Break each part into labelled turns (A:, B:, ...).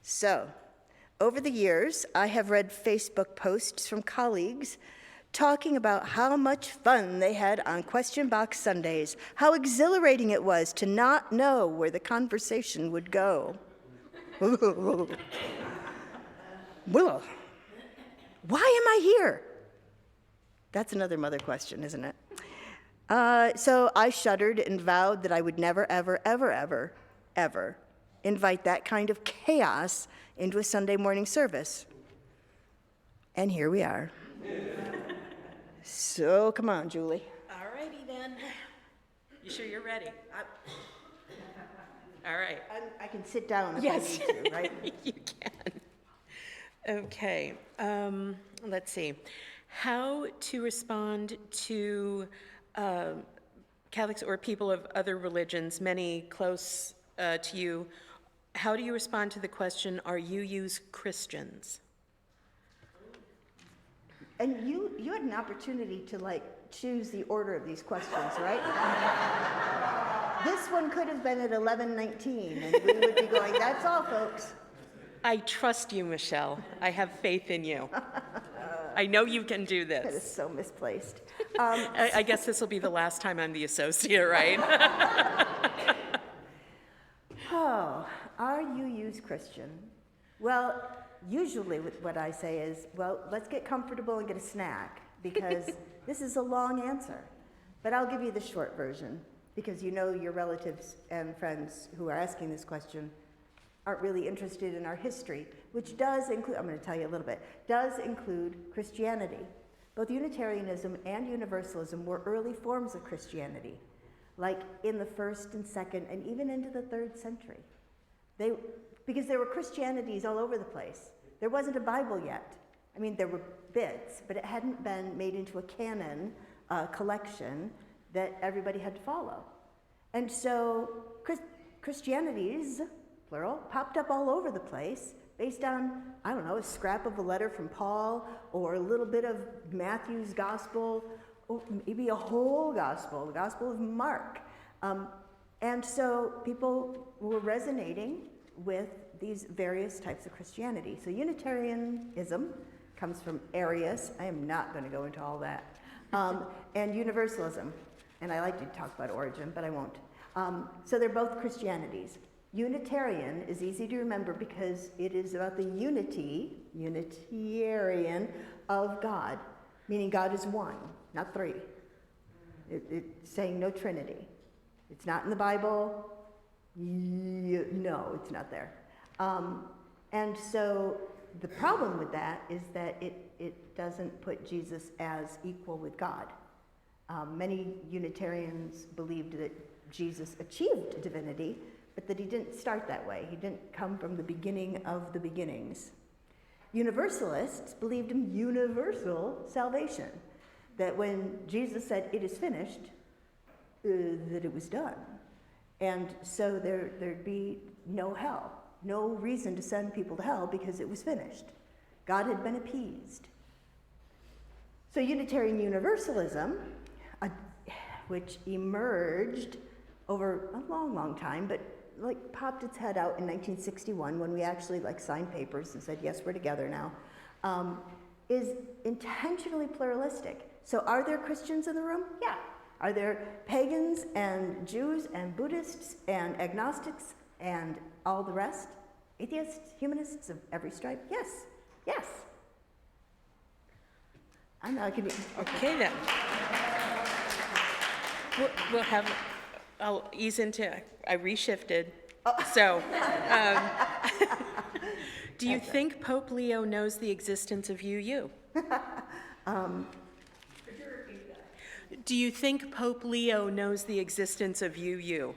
A: So, over the years, I have read Facebook posts from colleagues talking about how much fun they had on Question Box Sundays, how exhilarating it was to not know where the conversation would go. Why am I here? That's another mother question, isn't it? So I shuddered and vowed that I would never, ever, ever, ever, ever invite that kind of chaos into a Sunday morning service. And here we are. So come on, Julie.
B: All righty then. You sure you're ready? All right.
A: I can sit down if
B: Yes.
A: I need to, right?
B: You can. Okay. Let's see. How to respond to Catholics or people of other religions, many close to you. How do you respond to the question, are UU's Christians?
A: And you had an opportunity to choose the order of these questions, right? This one could have been at 11:19, and we would be going, that's all, folks.
B: I trust you, Michelle. I have faith in you. I know you can do
A: That is
B: this.
A: so misplaced.
B: I guess this will be the last time I'm the associate, right?
A: Oh, are UU's Christian? Well, usually what I say is, well, let's get comfortable and get a snack, because this is a long answer. But I'll give you the short version, because you know your relatives and friends who are asking this question aren't really interested in our history, which does include, I'm going to tell you a little bit, does include Christianity. Both Unitarianism and Universalism were early forms of Christianity, like in the 1st and 2nd and even into the 3rd century. Because there were Christianities all over the place. There wasn't a Bible yet. I mean, there were bits, but it hadn't been made into a canon, collection that everybody had to follow. And so Christianities, plural, popped up all over the place based on, I don't know, a scrap of a letter from Paul or a little bit of Matthew's gospel, or maybe a whole gospel, the Gospel of Mark. And so people were resonating with these various types of Christianity. So Unitarianism comes from Arius. I am not going to go into all that. And Universalism. And I like to talk about origin, but I won't. So they're both Christianities. Unitarian is easy to remember because it is about the Unitarian of God, meaning God is one, not three. It's saying no Trinity. It's not in the Bible. No, it's not there. And so the problem with that is that it doesn't put Jesus as equal with God. Many Unitarians believed that Jesus achieved divinity, but that he didn't start that way. He didn't come from the beginning of the beginnings. Universalists believed in universal salvation, that when Jesus said, "It is finished," that it was done. And so there'd be no hell, no reason to send people to hell because it was finished. God had been appeased. So Unitarian Universalism, which emerged over a long, long time, but popped its head out in 1961 when we actually signed papers and said, yes, we're together now, is intentionally pluralistic. So are there Christians in the room? Yeah. Are there pagans and Jews and Buddhists and agnostics and all the rest? Atheists, humanists of every stripe? Yes. Yes. I'm not going to...
B: Okay then. We'll have, I'll ease into, I reshifted. So, do you think Pope Leo knows the existence of UU? Do you think Pope Leo knows the existence of UU?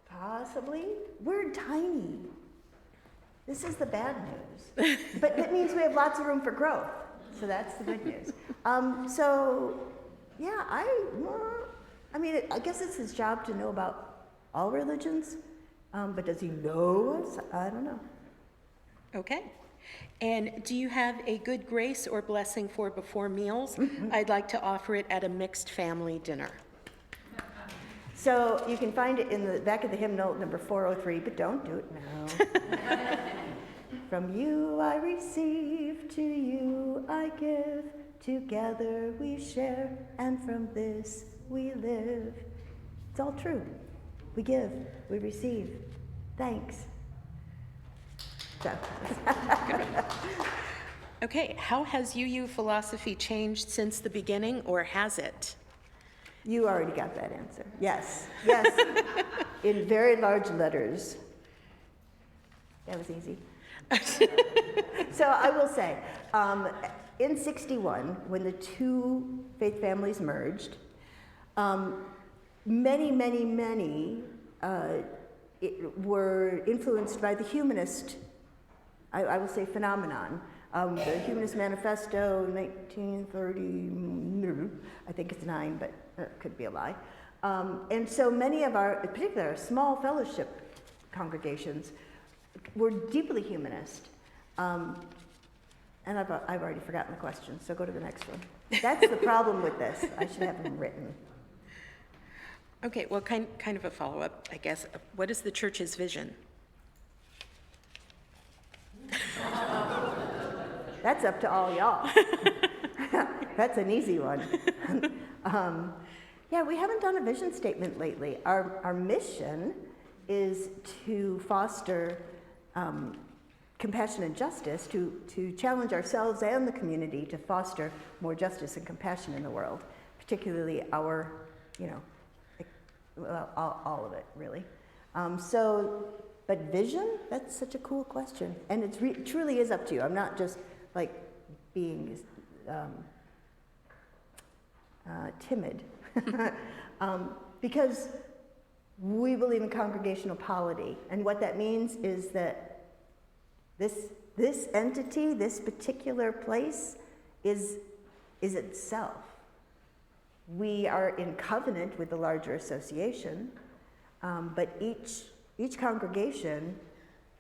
A: Possibly. We're tiny. This is the bad news. But that means we have lots of room for growth. So that's the good news. So, yeah, I guess it's his job to know about all religions. But does he know us? I don't know.
B: Okay. And do you have a good grace or blessing for before meals? I'd like to offer it at a mixed family dinner.
A: So you can find it in the back of the hymnal, number 403, but don't do it now. From you I receive, to you I give, together we share, and from this we live. It's all true. We give, we receive. Thanks. So.
B: Okay, how has UU philosophy changed since the beginning, or has it?
A: You already got that answer. Yes, yes, in very large letters. That was easy. So I will say, in 61, when the two faith families merged, many were influenced by the humanist, I will say, phenomenon. The Humanist Manifesto, 1930, I think it's 9, but it could be a lie. And so many of our, in particular, our small fellowship congregations were deeply humanist. And I've already forgotten the question, so go to the next one. That's the problem with this. I should have them written.
B: Okay, well, kind of a follow-up, I guess. What is the church's vision?
A: That's up to all y'all. That's an easy one. Yeah, we haven't done a vision statement lately. Our mission is to foster compassion and justice, to challenge ourselves and the community to foster more justice and compassion in the world, particularly our, well, all of it, really. But vision, that's such a cool question. And it truly is up to you. I'm not just like being timid. Because we believe in congregational polity. And what that means is that this entity, this particular place, is itself. We are in covenant with the larger association, but each congregation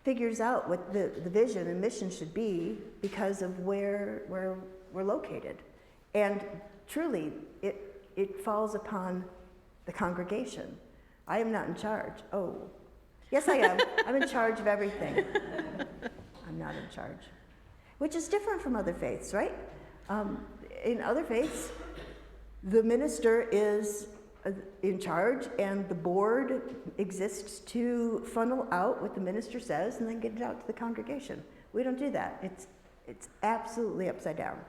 A: figures out what the vision and mission should be because of where we're located. And truly, it falls upon the congregation. I am not in charge. Oh, yes I am. I'm in charge of everything. I'm not in charge. Which is different from other faiths, right? In other faiths, the minister is in charge and the board exists to funnel out what the minister says and then get it out to the congregation. We don't do that. It's absolutely upside down.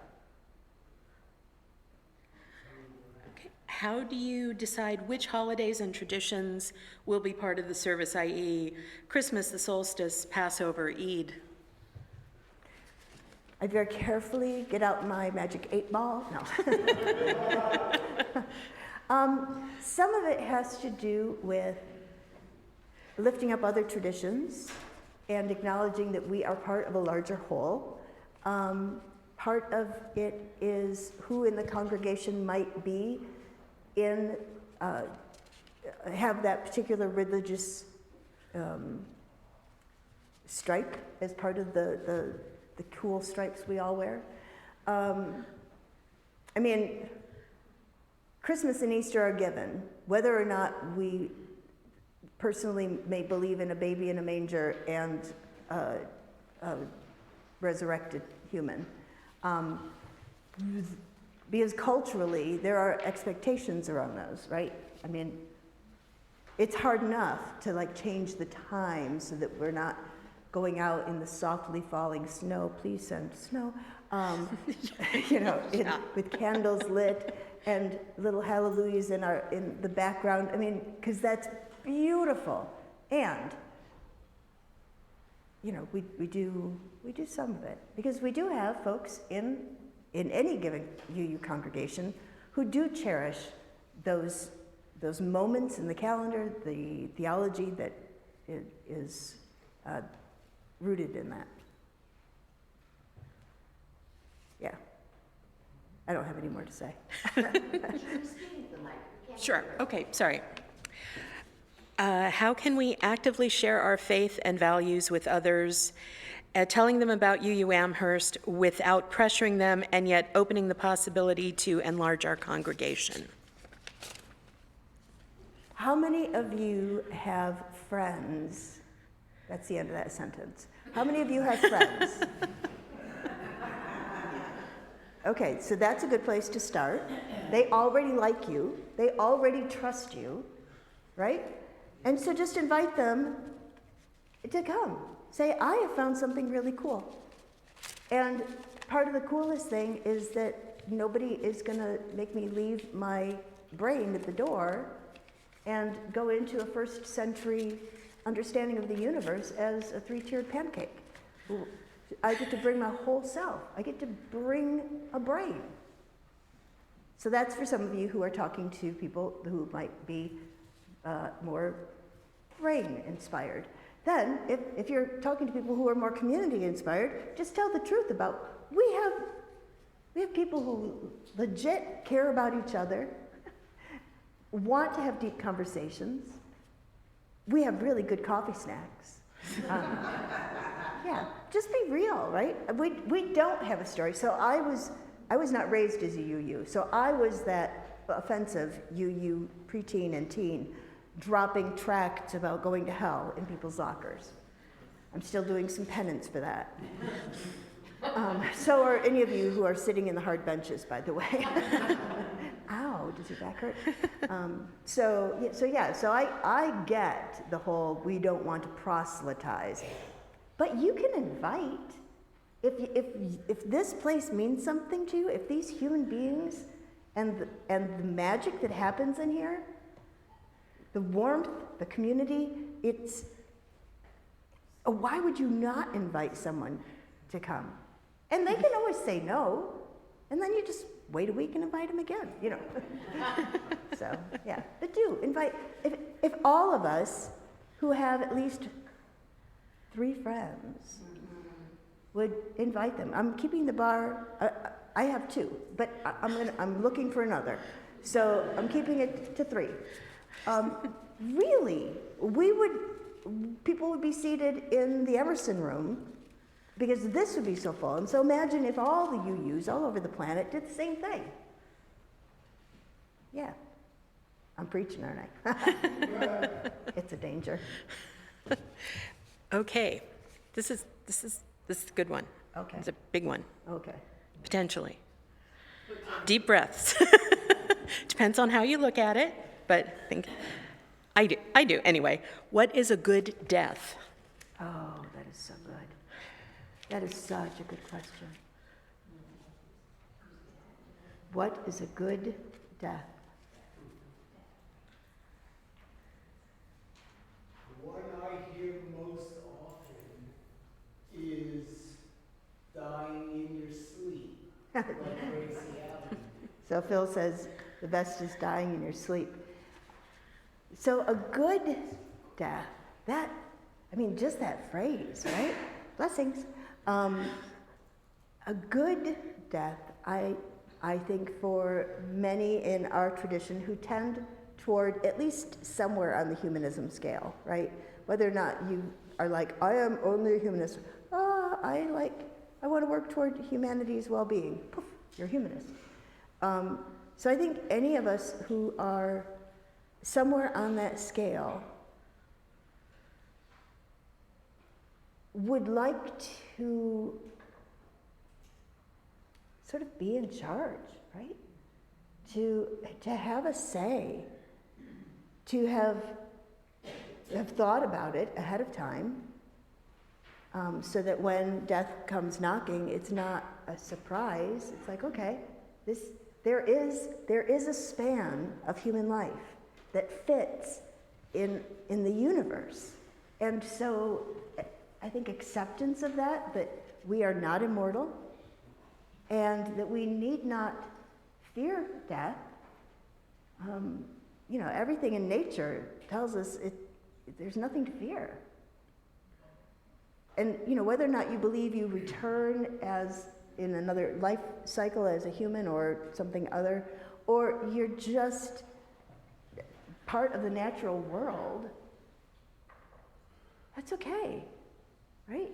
B: Okay. How do you decide which holidays and traditions will be part of the service, i.e. Christmas, the solstice, Passover, Eid?
A: I very carefully get out my magic 8-ball. No. Some of it has to do with lifting up other traditions and acknowledging that we are part of a larger whole. Part of it is who in the congregation might be have that particular religious stripe as part of the cool stripes we all wear. Christmas and Easter are given. Whether or not we personally may believe in a baby in a manger and a resurrected human. Because culturally, there are expectations around those, right? It's hard enough to change the time so that we're not going out in the softly falling snow. Please send snow. With candles lit and little hallelujahs in the background. Because that's beautiful. And we do some of it because we do have folks in any given UU congregation who do cherish those moments in the calendar, the theology that is rooted in that. Yeah. I don't have any more to say.
B: Sure. Okay, sorry. How can we actively share our faith and values with others, telling them about UU Amherst without pressuring them and yet opening the possibility to enlarge our congregation?
A: How many of you have friends? That's the end of that sentence. How many of you have friends? Okay, so that's a good place to start. They already like you. They already trust you, right? And so just invite them to come. Say, I have found something really cool. And part of the coolest thing is that nobody is going to make me leave my brain at the door and go into a first century understanding of the universe as a three-tiered pancake. I get to bring my whole self. I get to bring a brain. So that's for some of you who are talking to people who might be more brain-inspired. Then, if you're talking to people who are more community-inspired, just tell the truth about, we have people who legit care about each other, want to have deep conversations. We have really good coffee snacks. Yeah, just be real, right? We don't have a story. So I was not raised as a UU. So I was that offensive UU preteen and teen, dropping tracts about going to hell in people's lockers. I'm still doing some penance for that. So are any of you who are sitting in the hard benches, by the way. Ow, does your back hurt? So I get the whole, we don't want to proselytize. But you can invite. If this place means something to you, if these human beings and the magic that happens in here, the warmth, the community, why would you not invite someone to come? And they can always say no, and then you just wait a week and invite them again, you know. So, yeah, but do invite. If all of us who have at least 3 friends would invite them. I'm keeping the bar, I have 2, but I'm looking for another. So I'm keeping it to 3. Really, people would be seated in the Emerson room because this would be so full. And so imagine if all the UUs all over the planet did the same thing. Yeah, I'm preaching, aren't I? It's a danger.
B: Okay, this is a good one.
A: Okay.
B: It's a big one,
A: Okay.
B: potentially. Deep breaths. Depends on how you look at it, but I do anyway. What is a good death?
A: Oh, that is so good. That is such a good question. What is a good death?
C: The one I hear most often is dying in your sleep, like Gracie Allen.
A: So Phil says the best is dying in your sleep. So a good death, just that phrase, right? Blessings. A good death, I think for many in our tradition who tend toward at least somewhere on the humanism scale, right? Whether or not you are like, I am only a humanist. I want to work toward humanity's well-being. Poof, you're a humanist. So I think any of us who are somewhere on that scale would like to sort of be in charge, right? To have a say, to have thought about it ahead of time, so that when death comes knocking, it's not a surprise. It's like, okay, there is a span of human life that fits in the universe. And so I think acceptance of that we are not immortal, and that we need not fear death. Everything in nature tells us there's nothing to fear. And whether or not you believe you return as in another life cycle as a human or something other, or you're just part of the natural world, that's okay, right?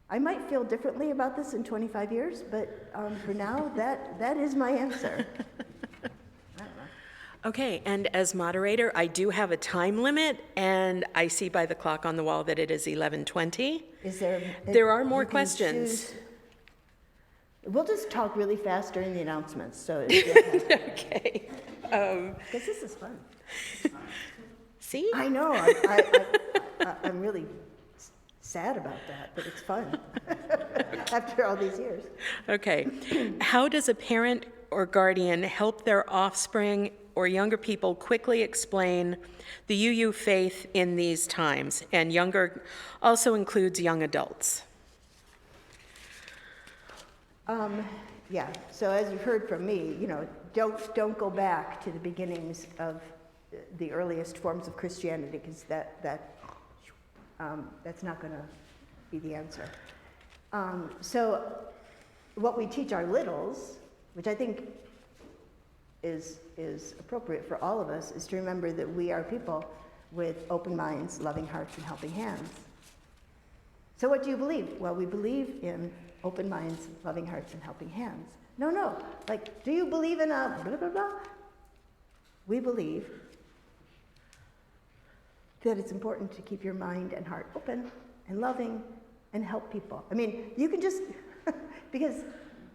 A: I might feel differently about this in 25 years, but for now, that is my answer. I don't know.
B: Okay, and as moderator, I do have a time limit, and I see by the clock on the wall that it is 11:20.
A: Is there?
B: There are more
A: you can
B: questions.
A: choose- We'll just talk really fast during the announcements, so, because
B: Okay.
A: this is fun.
B: See?
A: I know, I'm really sad about that, but it's fun, after all these years.
B: Okay. How does a parent or guardian help their offspring or younger people quickly explain the UU faith in these times? And younger also includes young adults.
A: Yeah, so as you've heard from me, don't go back to the beginnings of the earliest forms of Christianity, because that's not going to be the answer. So what we teach our littles, which I think is appropriate for all of us, is to remember that we are people with open minds, loving hearts, and helping hands. So what do you believe? Well, we believe in open minds, loving hearts, and helping hands. No, like, do you believe in a blah, blah, blah? We believe that it's important to keep your mind and heart open and loving and help people. I mean, you can just, because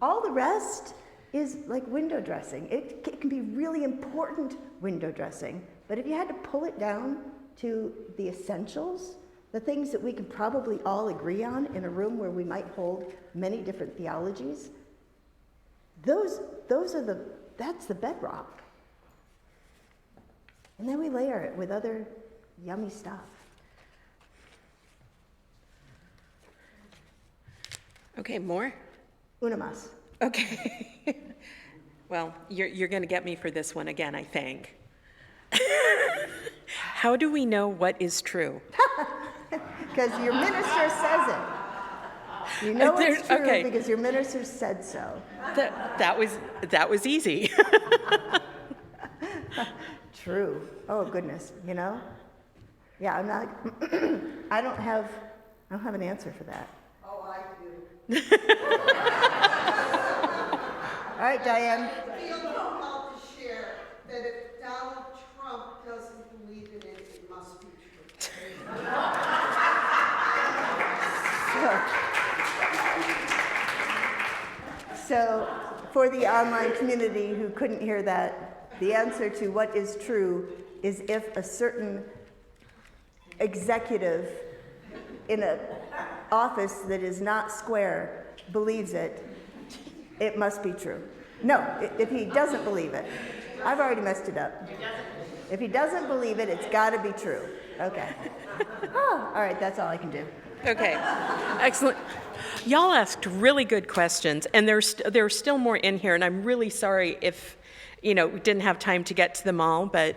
A: all the rest is like window dressing. It can be really important window dressing, but if you had to pull it down to the essentials, the things that we can probably all agree on in a room where we might hold many different theologies, that's the bedrock. And then we layer it with other yummy stuff.
B: Okay, more?
A: Una más.
B: Okay. Well, you're going to get me for this one again, I think. How do we know what is true?
A: Because your minister says it. You know it's true
B: okay.
A: because your minister said so.
B: That was easy.
A: True. Oh goodness, Yeah, I'm not. I don't have an answer for that.
D: Oh, I do.
A: All right, Diane.
D: I feel compelled to share that if Donald Trump doesn't believe in it, it must be true.
A: So, for the online community who couldn't hear that, the answer to what is true is if a certain executive in an office that is not square believes it, it must be true. No, if he doesn't believe it, I've already messed it up. If he doesn't believe it, it's got to be true. Okay. Oh, all right, that's all I can do.
B: Okay, excellent. Y'all asked really good questions, and there's still more in here, and I'm really sorry if, we didn't have time to get to them all, but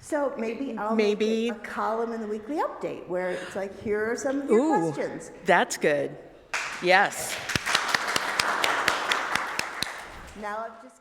A: So maybe I'll make a column in the weekly update where it's like, here are some of your questions.
B: That's good. Yes.
A: Now I've just